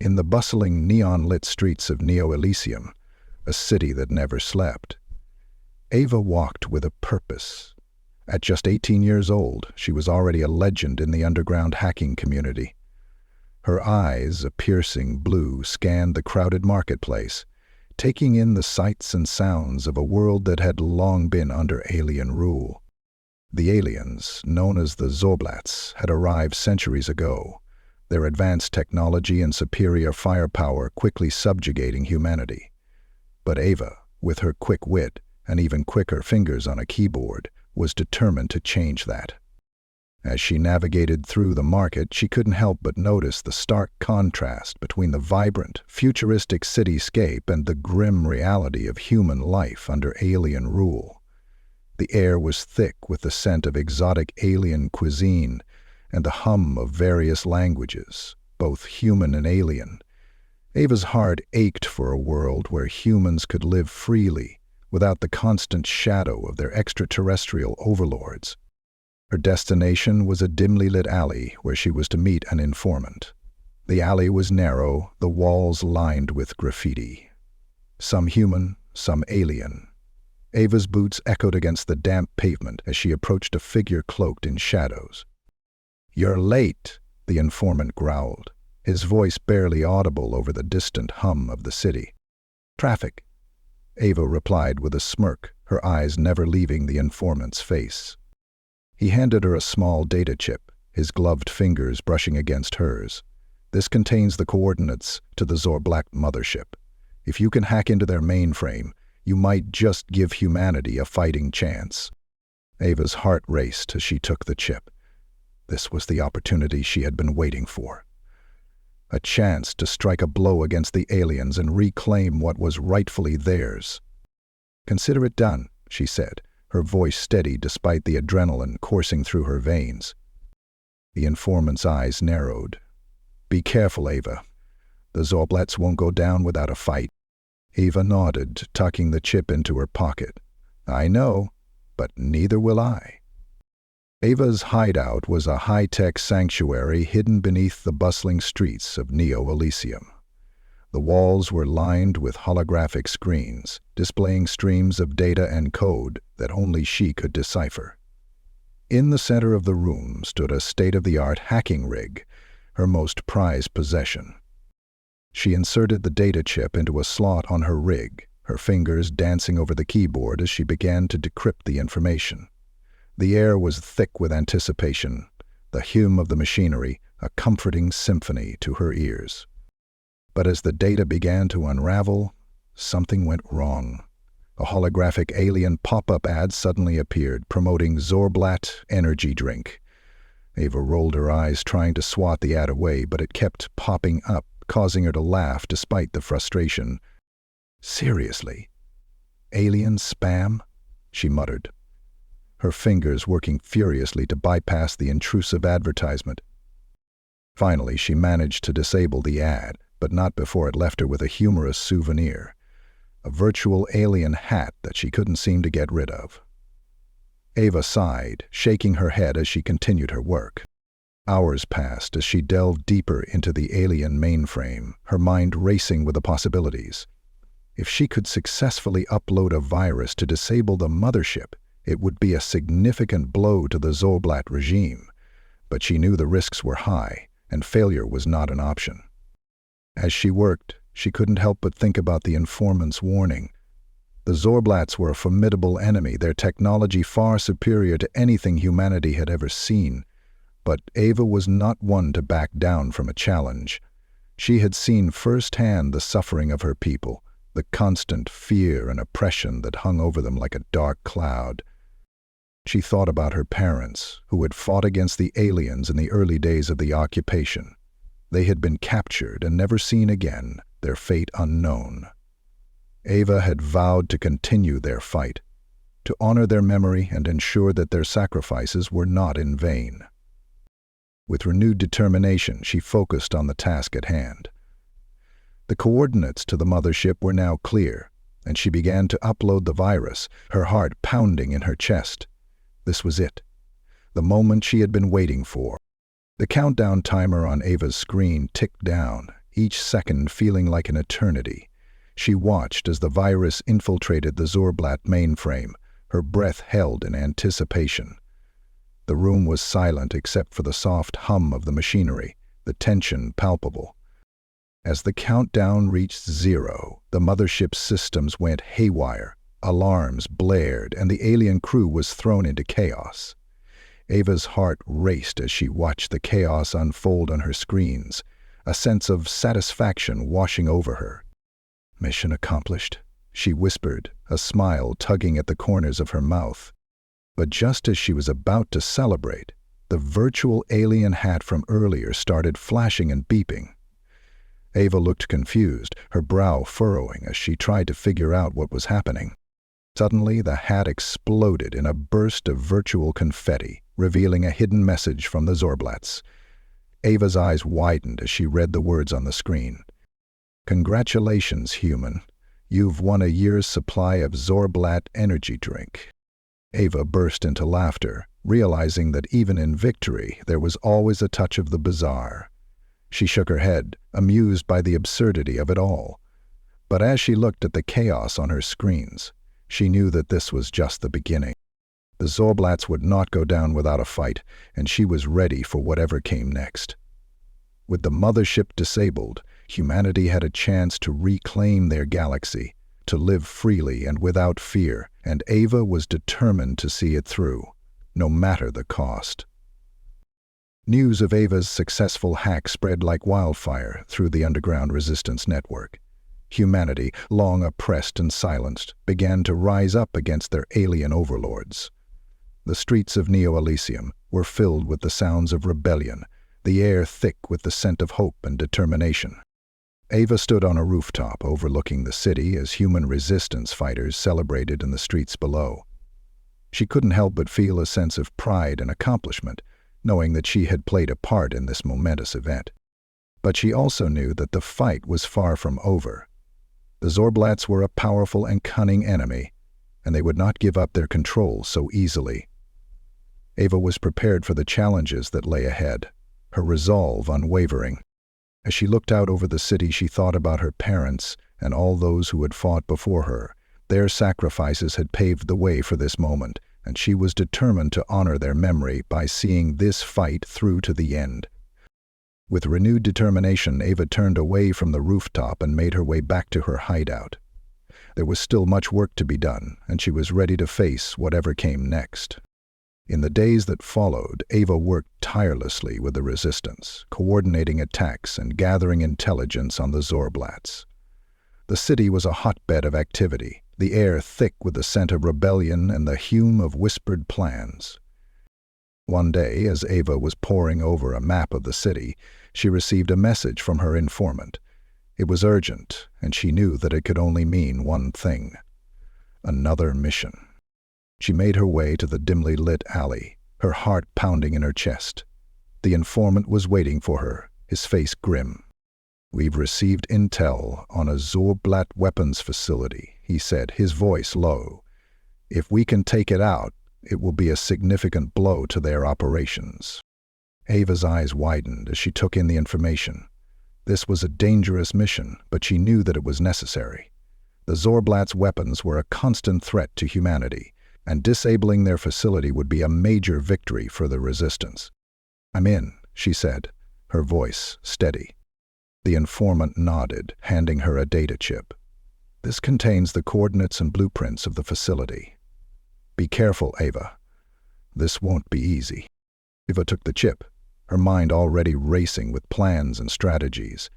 in the bustling neon-lit streets of Neo-Elysium, a city that never slept. Ava walked with a purpose. At just 18 years old, she was already a legend in the underground hacking community. Her eyes, a piercing blue, scanned the crowded marketplace, taking in the sights and sounds of a world that had long been under alien rule. The aliens, known as the Overlords, had arrived centuries ago, their advanced technology and superior firepower quickly subjugating humanity. But Ava, with her quick wit and even quicker fingers on a keyboard, was determined to change that. As she navigated through the market, she couldn't help but notice the stark contrast between the vibrant, futuristic cityscape and the grim reality of human life under alien rule. The air was thick with the scent of exotic alien cuisine and the hum of various languages, both human and alien. Ava's heart ached for a world where humans could live freely, without the constant shadow of their extraterrestrial overlords. Her destination was a dimly lit alley where she was to meet an informant. The alley was narrow, the walls lined with graffiti. Some human, some alien. Ava's boots echoed against the damp pavement as she approached a figure cloaked in shadows. "You're late," the informant growled, his voice barely audible over the distant hum of the city. "Traffic," Ava replied with a smirk, her eyes never leaving the informant's face. He handed her a small data chip, his gloved fingers brushing against hers. "This contains the coordinates to the Overlord mothership. If you can hack into their mainframe, you might just give humanity a fighting chance." Ava's heart raced as she took the chip. This was the opportunity she had been waiting for. A chance to strike a blow against the aliens and reclaim what was rightfully theirs. "Consider it done," she said, her voice steady despite the adrenaline coursing through her veins. The informant's eyes narrowed. "Be careful, Ava. The Overlords won't go down without a fight." Ava nodded, tucking the chip into her pocket. "I know, but neither will I." Ava's hideout was a high-tech sanctuary hidden beneath the bustling streets of Neo-Elysium. The walls were lined with holographic screens, displaying streams of data and code that only she could decipher. In the center of the room stood a state-of-the-art hacking rig, her most prized possession. She inserted the data chip into a slot on her rig, her fingers dancing over the keyboard as she began to decrypt the information. The air was thick with anticipation, the hum of the machinery a comforting symphony to her ears. But as the data began to unravel, something went wrong. A holographic alien pop-up ad suddenly appeared, promoting Overlord energy drink. Ava rolled her eyes, trying to swat the ad away, but it kept popping up, causing her to laugh despite the frustration. "Seriously? Alien spam?" she muttered, her fingers working furiously to bypass the intrusive advertisement. Finally, she managed to disable the ad, but not before it left her with a humorous souvenir, a virtual alien hat that she couldn't seem to get rid of. Ava sighed, shaking her head as she continued her work. Hours passed as she delved deeper into the alien mainframe, her mind racing with the possibilities. If she could successfully upload a virus to disable the mothership, it would be a significant blow to the Overlord regime, but she knew the risks were high, and failure was not an option. As she worked, she couldn't help but think about the informant's warning. The Overlords were a formidable enemy, their technology far superior to anything humanity had ever seen. But Ava was not one to back down from a challenge. She had seen firsthand the suffering of her people, the constant fear and oppression that hung over them like a dark cloud. She thought about her parents, who had fought against the aliens in the early days of the occupation. They had been captured and never seen again, their fate unknown. Ava had vowed to continue their fight, to honor their memory and ensure that their sacrifices were not in vain. With renewed determination, she focused on the task at hand. The coordinates to the mothership were now clear, and she began to upload the virus, her heart pounding in her chest. This was it, the moment she had been waiting for. The countdown timer on Ava's screen ticked down, each second feeling like an eternity. She watched as the virus infiltrated the Zorblat mainframe, her breath held in anticipation. The room was silent except for the soft hum of the machinery, the tension palpable. As the countdown reached 0, the mothership's systems went haywire, alarms blared, and the alien crew was thrown into chaos. Ava's heart raced as she watched the chaos unfold on her screens, a sense of satisfaction washing over her. "Mission accomplished," she whispered, a smile tugging at the corners of her mouth. But just as she was about to celebrate, the virtual alien hat from earlier started flashing and beeping. Ava looked confused, her brow furrowing as she tried to figure out what was happening. Suddenly, the hat exploded in a burst of virtual confetti, revealing a hidden message from the Zorblats. Ava's eyes widened as she read the words on the screen. "Congratulations, human. You've won a year's supply of Zorblat energy drink." Ava burst into laughter, realizing that even in victory, there was always a touch of the bizarre. She shook her head, amused by the absurdity of it all. But as she looked at the chaos on her screens, she knew that this was just the beginning. The Zorblats would not go down without a fight, and she was ready for whatever came next. With the mothership disabled, humanity had a chance to reclaim their galaxy, to live freely and without fear, and Ava was determined to see it through, no matter the cost. News of Ava's successful hack spread like wildfire through the underground resistance network. Humanity, long oppressed and silenced, began to rise up against their alien overlords. The streets of Neo-Elysium were filled with the sounds of rebellion, the air thick with the scent of hope and determination. Ava stood on a rooftop overlooking the city as human resistance fighters celebrated in the streets below. She couldn't help but feel a sense of pride and accomplishment, knowing that she had played a part in this momentous event. But she also knew that the fight was far from over. The Zorblats were a powerful and cunning enemy, and they would not give up their control so easily. Ava was prepared for the challenges that lay ahead, her resolve unwavering. As she looked out over the city, she thought about her parents and all those who had fought before her. Their sacrifices had paved the way for this moment, and she was determined to honor their memory by seeing this fight through to the end. With renewed determination, Ava turned away from the rooftop and made her way back to her hideout. There was still much work to be done, and she was ready to face whatever came next. In the days that followed, Ava worked tirelessly with the resistance, coordinating attacks and gathering intelligence on the Zorblats. The city was a hotbed of activity, the air thick with the scent of rebellion and the hum of whispered plans. One day, as Ava was poring over a map of the city, she received a message from her informant. It was urgent, and she knew that it could only mean one thing: another mission. She made her way to the dimly lit alley, her heart pounding in her chest. The informant was waiting for her, his face grim. "We've received intel on a Zorblat weapons facility," he said, his voice low. "If we can take it out, it will be a significant blow to their operations." Ava's eyes widened as she took in the information. This was a dangerous mission, but she knew that it was necessary. The Zorblat's weapons were a constant threat to humanity, and disabling their facility would be a major victory for the resistance. "I'm in," she said, her voice steady. The informant nodded, handing her a data chip. "This contains the coordinates and blueprints of the facility. Be careful, Ava. This won't be easy." Ava took the chip, her mind already racing with plans and strategies.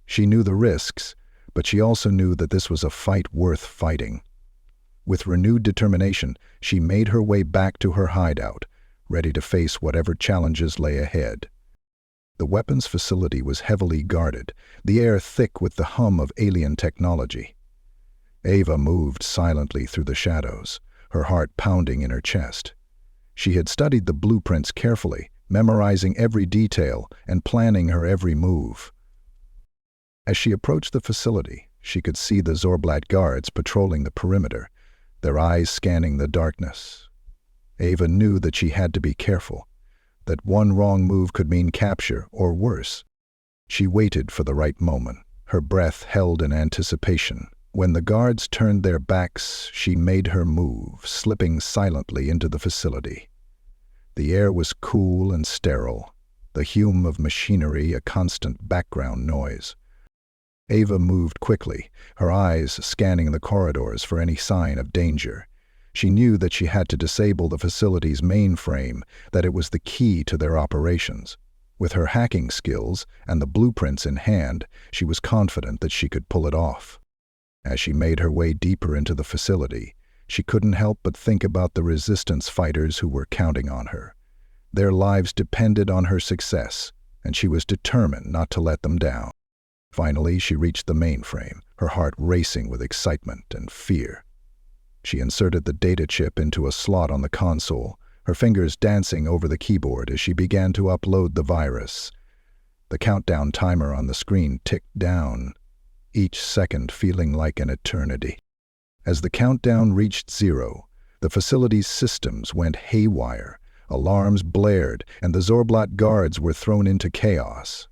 She knew the risks, but she also knew that this was a fight worth fighting. With renewed determination, she made her way back to her hideout, ready to face whatever challenges lay ahead. The weapons facility was heavily guarded, the air thick with the hum of alien technology. Ava moved silently through the shadows, her heart pounding in her chest. She had studied the blueprints carefully, memorizing every detail and planning her every move. As she approached the facility, she could see the Zorblat guards patrolling the perimeter, their eyes scanning the darkness. Ava knew that she had to be careful, that one wrong move could mean capture or worse. She waited for the right moment, her breath held in anticipation. When the guards turned their backs, she made her move, slipping silently into the facility. The air was cool and sterile, the hum of machinery a constant background noise. Ava moved quickly, her eyes scanning the corridors for any sign of danger. She knew that she had to disable the facility's mainframe, that it was the key to their operations. With her hacking skills and the blueprints in hand, she was confident that she could pull it off. As she made her way deeper into the facility, she couldn't help but think about the resistance fighters who were counting on her. Their lives depended on her success, and she was determined not to let them down. Finally, she reached the mainframe, her heart racing with excitement and fear. She inserted the data chip into a slot on the console, her fingers dancing over the keyboard as she began to upload the virus. The countdown timer on the screen ticked down, each second feeling like an eternity. As the countdown reached 0, the facility's systems went haywire, alarms blared, and the Zorblat guards were thrown into chaos.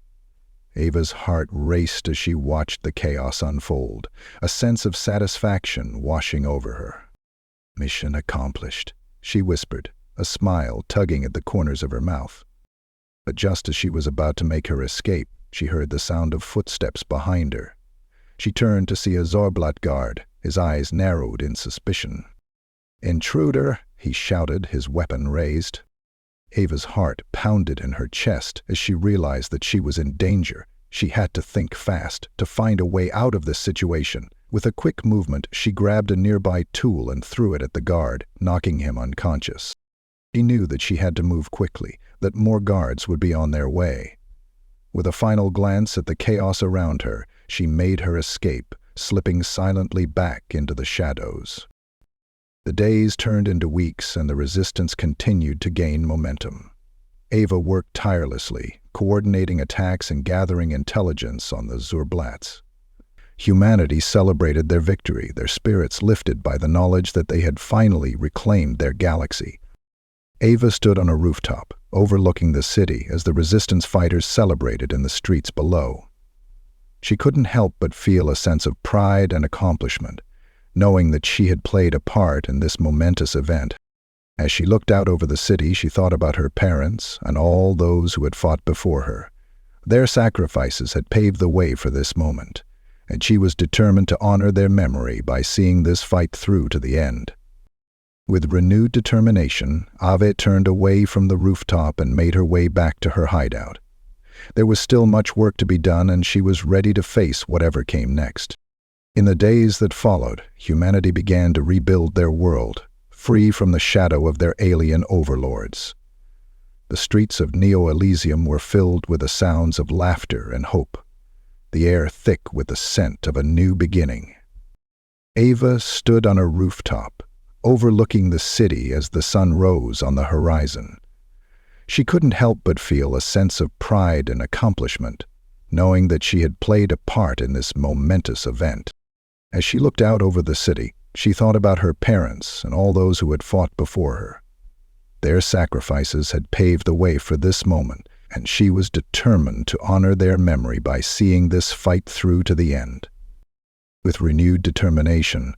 Ava's heart raced as she watched the chaos unfold, a sense of satisfaction washing over her. "Mission accomplished," she whispered, a smile tugging at the corners of her mouth. But just as she was about to make her escape, she heard the sound of footsteps behind her. She turned to see a Zorblat guard, his eyes narrowed in suspicion. "Intruder!" he shouted, his weapon raised. Ava's heart pounded in her chest as she realized that she was in danger. She had to think fast, to find a way out of this situation. With a quick movement, she grabbed a nearby tool and threw it at the guard, knocking him unconscious. She knew that she had to move quickly, that more guards would be on their way. With a final glance at the chaos around her, she made her escape, slipping silently back into the shadows. The days turned into weeks, and the resistance continued to gain momentum. Ava worked tirelessly, coordinating attacks and gathering intelligence on the Zorblats. Humanity celebrated their victory, their spirits lifted by the knowledge that they had finally reclaimed their galaxy. Ava stood on a rooftop, overlooking the city as the resistance fighters celebrated in the streets below. She couldn't help but feel a sense of pride and accomplishment, knowing that she had played a part in this momentous event. As she looked out over the city, she thought about her parents and all those who had fought before her. Their sacrifices had paved the way for this moment, and she was determined to honor their memory by seeing this fight through to the end. With renewed determination, Ava turned away from the rooftop and made her way back to her hideout. There was still much work to be done, and she was ready to face whatever came next. In the days that followed, humanity began to rebuild their world, free from the shadow of their alien overlords. The streets of Neo-Elysium were filled with the sounds of laughter and hope, the air thick with the scent of a new beginning. Ava stood on a rooftop, overlooking the city as the sun rose on the horizon. She couldn't help but feel a sense of pride and accomplishment, knowing that she had played a part in this momentous event. As she looked out over the city, she thought about her parents and all those who had fought before her. Their sacrifices had paved the way for this moment, and she was determined to honor their memory by seeing this fight through to the end. With renewed determination,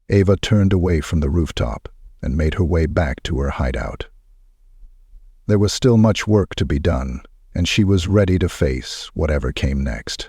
Ava turned away from the rooftop and made her way back to her hideout. There was still much work to be done, and she was ready to face whatever came next.